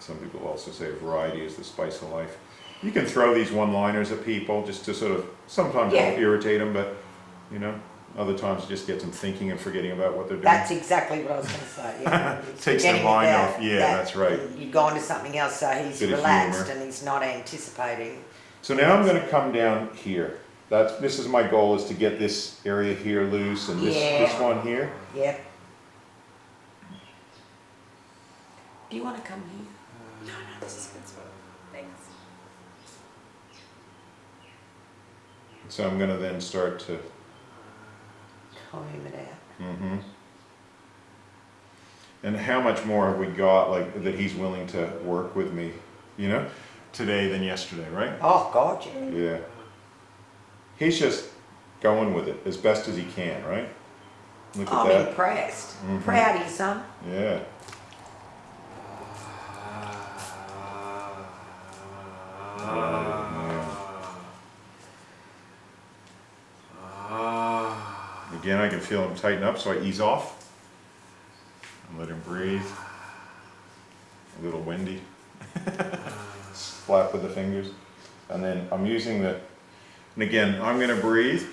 Some people also say variety is the spice of life. You can throw these one-liners at people just to sort of, sometimes it'll irritate them, but you know, other times it just gets them thinking and forgetting about what they're doing. That's exactly what I was going to say. Yeah. Takes their mind off. Yeah, that's right. You go on to something else, so he's Bit of relaxed humour. and he's not anticipating. So now I'm going to come down here. This is my goal, is to get this area here loose and this one here. Yep. Do you want to come here? No, this is a good spot. Thanks. So I'm going to then start to. Comb it out. Mm-hmm. And how much more have we got, like, that he's willing to work with me, you know, today than yesterday, right? Oh, God, yeah. Yeah. He's just going with it as best as he can, right? Look at that. I'm impressed. Mhm. Proud of you, son. Yeah. Again, I can feel him tighten up, so I ease off and let him breathe. A little windy. Flap with the fingers. And then I'm using the, and again, I'm going to breathe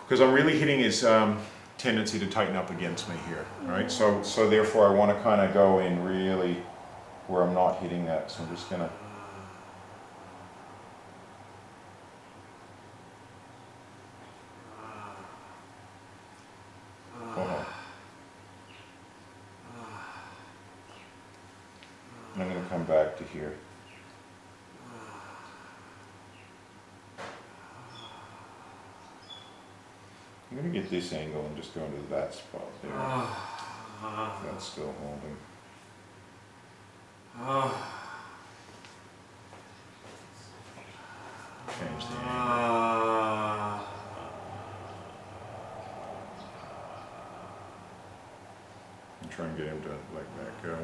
because I'm really hitting his tendency to tighten up against me here, right? So therefore I want to kind of go in really where I'm not hitting that. So I'm just going to. I'm going to come back to here. I'm going to get this angle and just go into that spot there. That's still holding. Change the angle. And try and get him to let that go.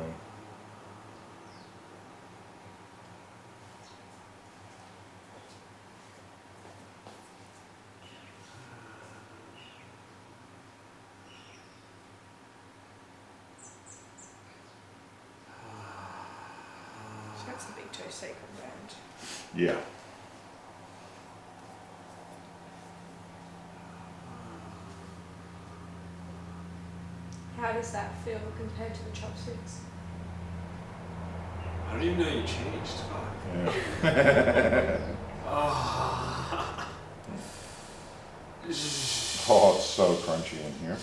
So that's a big toe sacrum round. Yeah. How does that feel compared to the chopsticks? I don't even know you changed. Fuck. Yeah. Oh. Oh, it's so crunchy in here.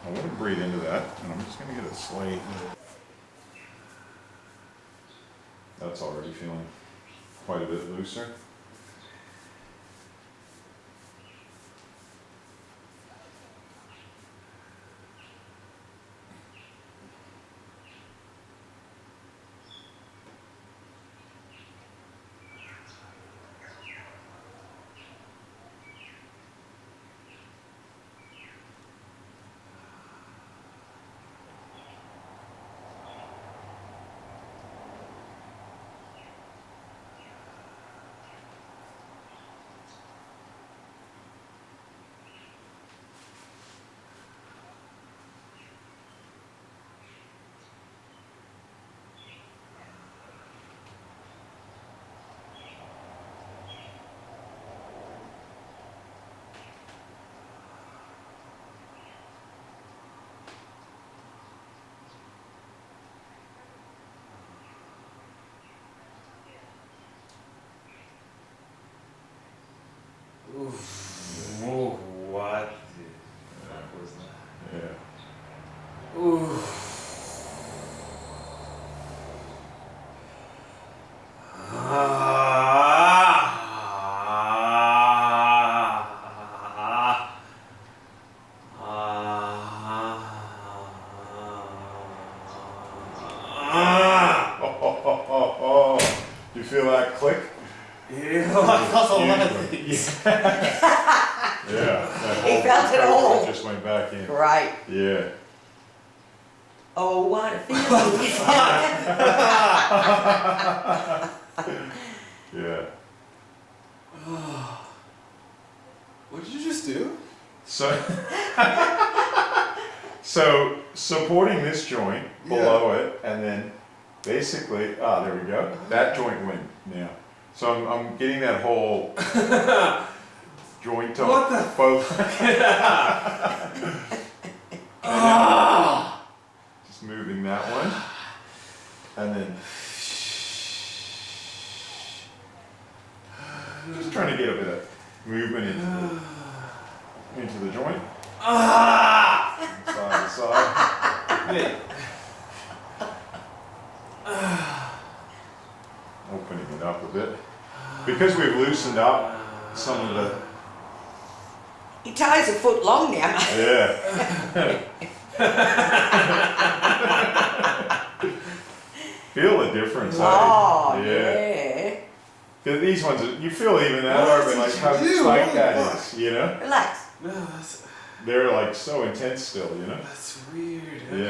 I want to breathe into that, and I'm just going to get it slight. That's already feeling quite a bit looser. Oof. Ooh, what the fuck was that? Yeah. Oof. You feel that click? Yeah, I felt a lot of things. Yeah. That He whole felt it all. just went back in. Great. Yeah. Oh, what a feeling. Yeah. What did you just do? So So supporting this joint below it, and then basically, there we go. That joint went now. So I'm getting that whole joint to What the both. Just moving that one, and then just trying to get a bit of movement into the joint. Side to side. Wait. Opening it up a bit. Because we've loosened up some of the, Your toes a foot long now, mate. yeah. Feel the difference, Oh, eh? yeah. 'Cause these ones, you feel even that, What Arvin, like did how you do? tight Holy that fuck. is, you know? Relax. No, that's They're like so intense still, you know? weird. Yeah.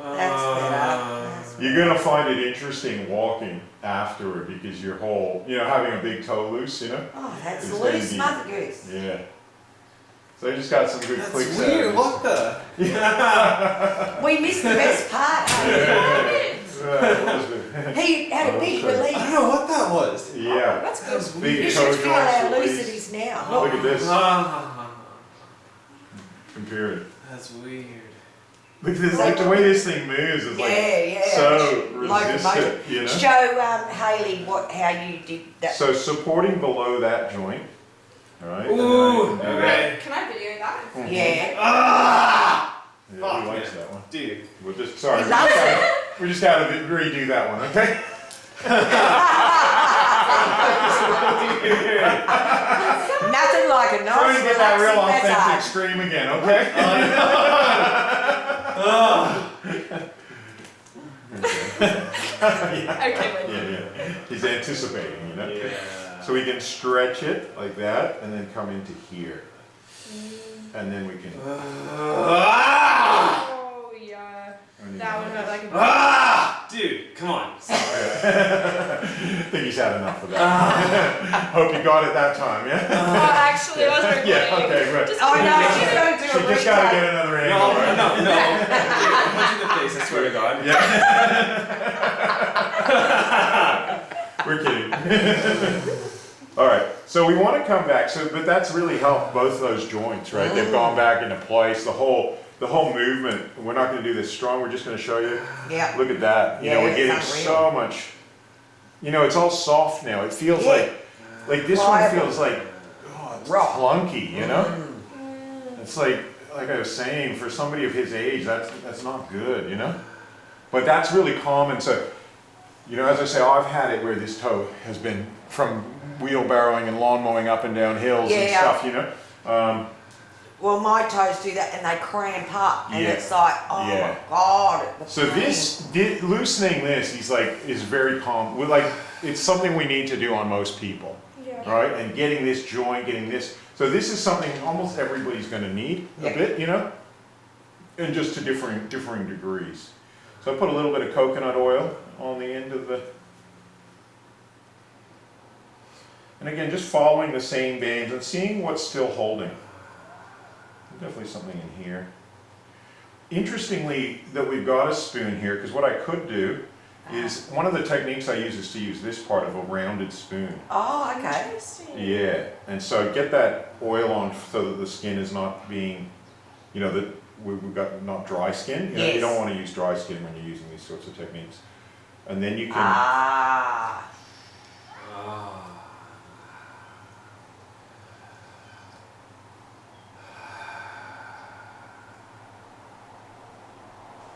Okay. That's better. You're gonna find it interesting walking afterward because your whole, having a big toe loose, you know? Oh, that's It's gonna loose be- mother goose. Yeah. So I just got some good That's clicks out of weird. this. What the? We missed the best part. He had a big I relief. don't know what that was. Yeah. That's That was good. Big You weird. toe should feel how joints loose release. it is now. Look at this. Ah, Compare it. that's weird. Look at this, like the way this thing moves is like Yeah. so Locomotive. resistant, you know? Show Hayley how you did that. So supporting below that joint, all right? and then I Ooh, can do that. okay. Can I video that? Yeah. Ah! Yeah, Fuck, he likes man. that one. Dude. We'll just, sorry, He loves it. we just gotta redo that one, okay? Nothing like a nice Try and get that real relaxing authentic massage. scream again, okay? Okay, wait. Yeah. He's anticipating, you know? Yeah. So we can stretch it like that and then come into here. And then we can. Ah! Oh, yeah. and That then- would hurt like a Ah! Dude, come on. I think he's had enough of that. Hope you got it that time, yeah? Oh, actually, I was recording. Yeah, okay, good. Just Oh no, kidding. she's going to do She a just gotta retake. get another No, angle, right? no. Dude, I'm punching the face, I swear to God. Yeah. We're kidding. All right, so we want to come back. But that's really helped both those joints, right? They've gone back into place. The whole movement. We're not going to do this strong. We're just going to show you. Yeah. Look at that. Yeah, We're it's getting unreal. so much. It's all soft now. It feels Yeah. like this one Pliable. feels like it's Rock. clunky. It's like I was saying, for somebody of his age, that's not good. But that's really common. So. As I say, I've had it where this toe has been from wheelbarrowing and lawn mowing up and down hills and Yeah. stuff, Well, my toes do that and they cramp up, and Yeah. it's like, oh Yeah. my god. So loosening this, is very calm. It's something we need to do on most people, Yeah. right? And getting this joint, getting this. So this is something almost everybody's going to need a Yeah. bit, and just to differing degrees. So I put a little bit of coconut oil on the end of the, and again, just following the same veins and seeing what's still holding. Definitely something in here. Interestingly, that we've got a spoon here, because what I could do is, one of the techniques I use is to use this part of a rounded spoon. Oh, okay. Interesting. Yeah, and so get that oil on so that the skin is not being, that we've got not dry skin. You Yes. don't want to use dry skin when you're using these sorts of techniques. And then you can, Ah.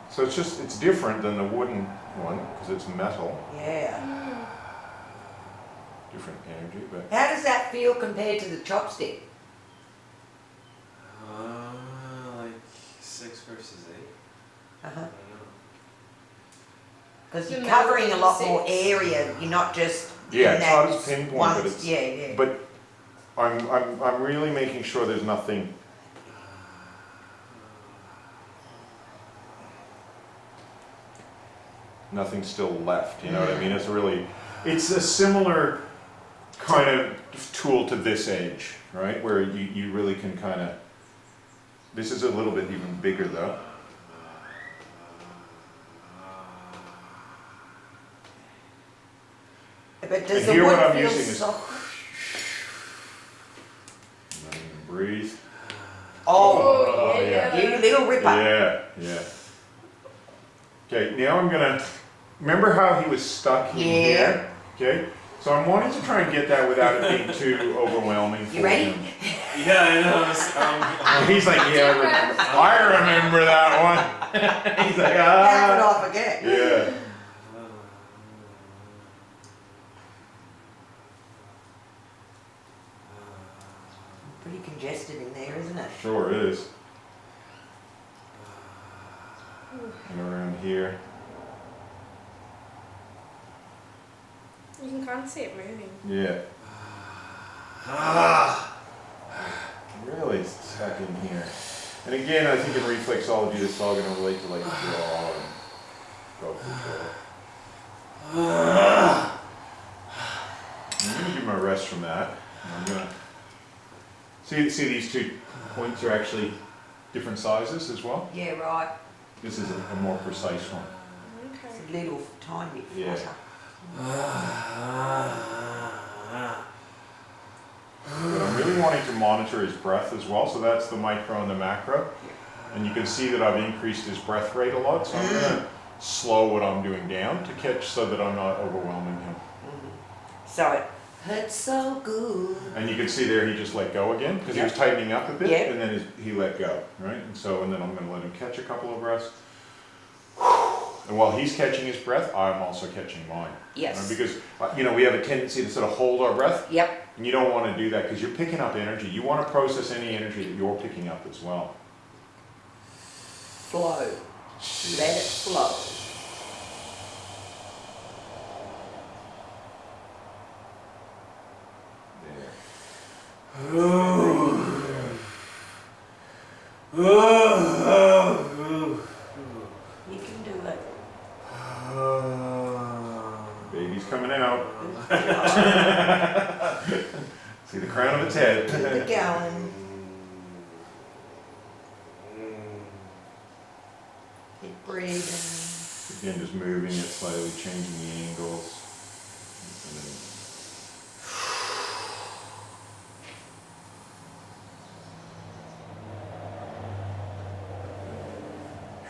so it's different than the wooden one because it's metal, Yeah. different energy, but How does that feel compared to the chopstick? Like 6 versus 8. Uh-huh. I don't know. Because you're The covering a lot six. more area. You're not just yeah, in it's that not as pinpoint, one. but it's, Yeah. but I'm really making sure there's nothing. Nothing still left, you know what I mean? It's a similar kind of tool to this age, right? Where you really can kind of, This is a little bit even bigger though. But does And the here wood what I'm feel using is- soft? And then I'm gonna breathe. Oh, Oh, yeah. you little ripper. Yeah, yeah. Okay, now I'm gonna, remember how he was stuck in here? Okay, so I'm wanting to try and get that without it being too overwhelming for You ready? him. Yeah, I know. He's like, yeah, I remember that one. He's like, How could ah. I forget? Yeah. Pretty congested in there, isn't it? Sure is. And around here. You can kind of see it moving. Yeah. Really stuck in here. And again, I think in reflexology, this is all going to relate to like jaw and throat control. I'm going to give him a rest from that. And I'm going to see these two points are actually different sizes as well. Yeah, right. This is a more precise one. Okay. It's a little tiny bit Yeah. flatter. But I'm really wanting to monitor his breath as well, so that's the micro and the macro. And you can see that I've increased his breath rate a lot, so I'm going to slow what I'm doing down to catch so that I'm not overwhelming him. So it hurts so good. And you can see there he just let go again, because he was tightening up a bit, and then he let go, right? And then I'm going to let him catch a couple of breaths. And while he's catching his breath, I'm also catching mine. Yes. Right? Because, we have a tendency to sort of hold our breath. Yep. And you don't want to do that because you're picking up energy. You want to process any energy that you're picking up as well. Flow. Let it flow. You can do it. Baby's coming out. See the crown of its head. Keep it going. Keep breathing. Again, just moving it slightly, changing the angles. And then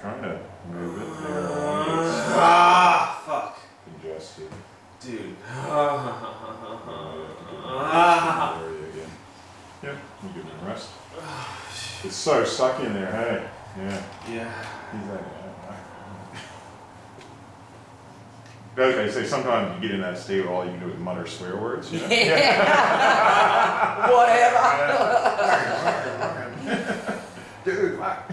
trying to move it there. Fuck. Congested. Dude. Yeah, you give him a rest. It's so stuck in there, hey? Yeah. Yeah. He's like, okay, so sometimes you get in that state where all you can do is mutter swear words, you know? Whatever. Dude, what?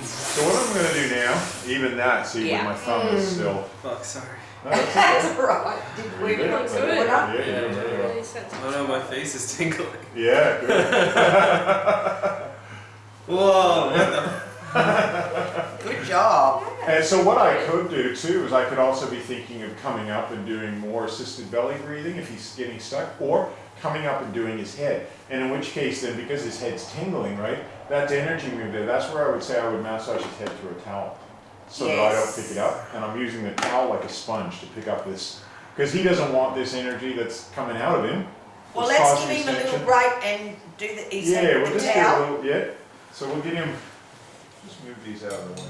So what I'm gonna do now, even that, see when my thumb is still. Fuck, sorry. No, that's okay. That's right. Did we You're not good. do it? Yeah, you're doing very well. Really sensitive. Oh no, my face is tingling. Yeah, good. Whoa, what the Good job. And so what I could do too is I could also be thinking of coming up and doing more assisted belly breathing if he's getting stuck, or coming up and doing his head. And in which case then, because his head's tingling, right, that's energy move there. That's where I would say I would massage his head through a towel so that I don't pick it up. And I'm using the towel like a sponge to pick up this, because he doesn't want this energy that's coming out of him. Well, that's let's causing give him a little tension. break and do the, Yeah, we'll the just do a towel. little, so we'll get him, just move these out of the way.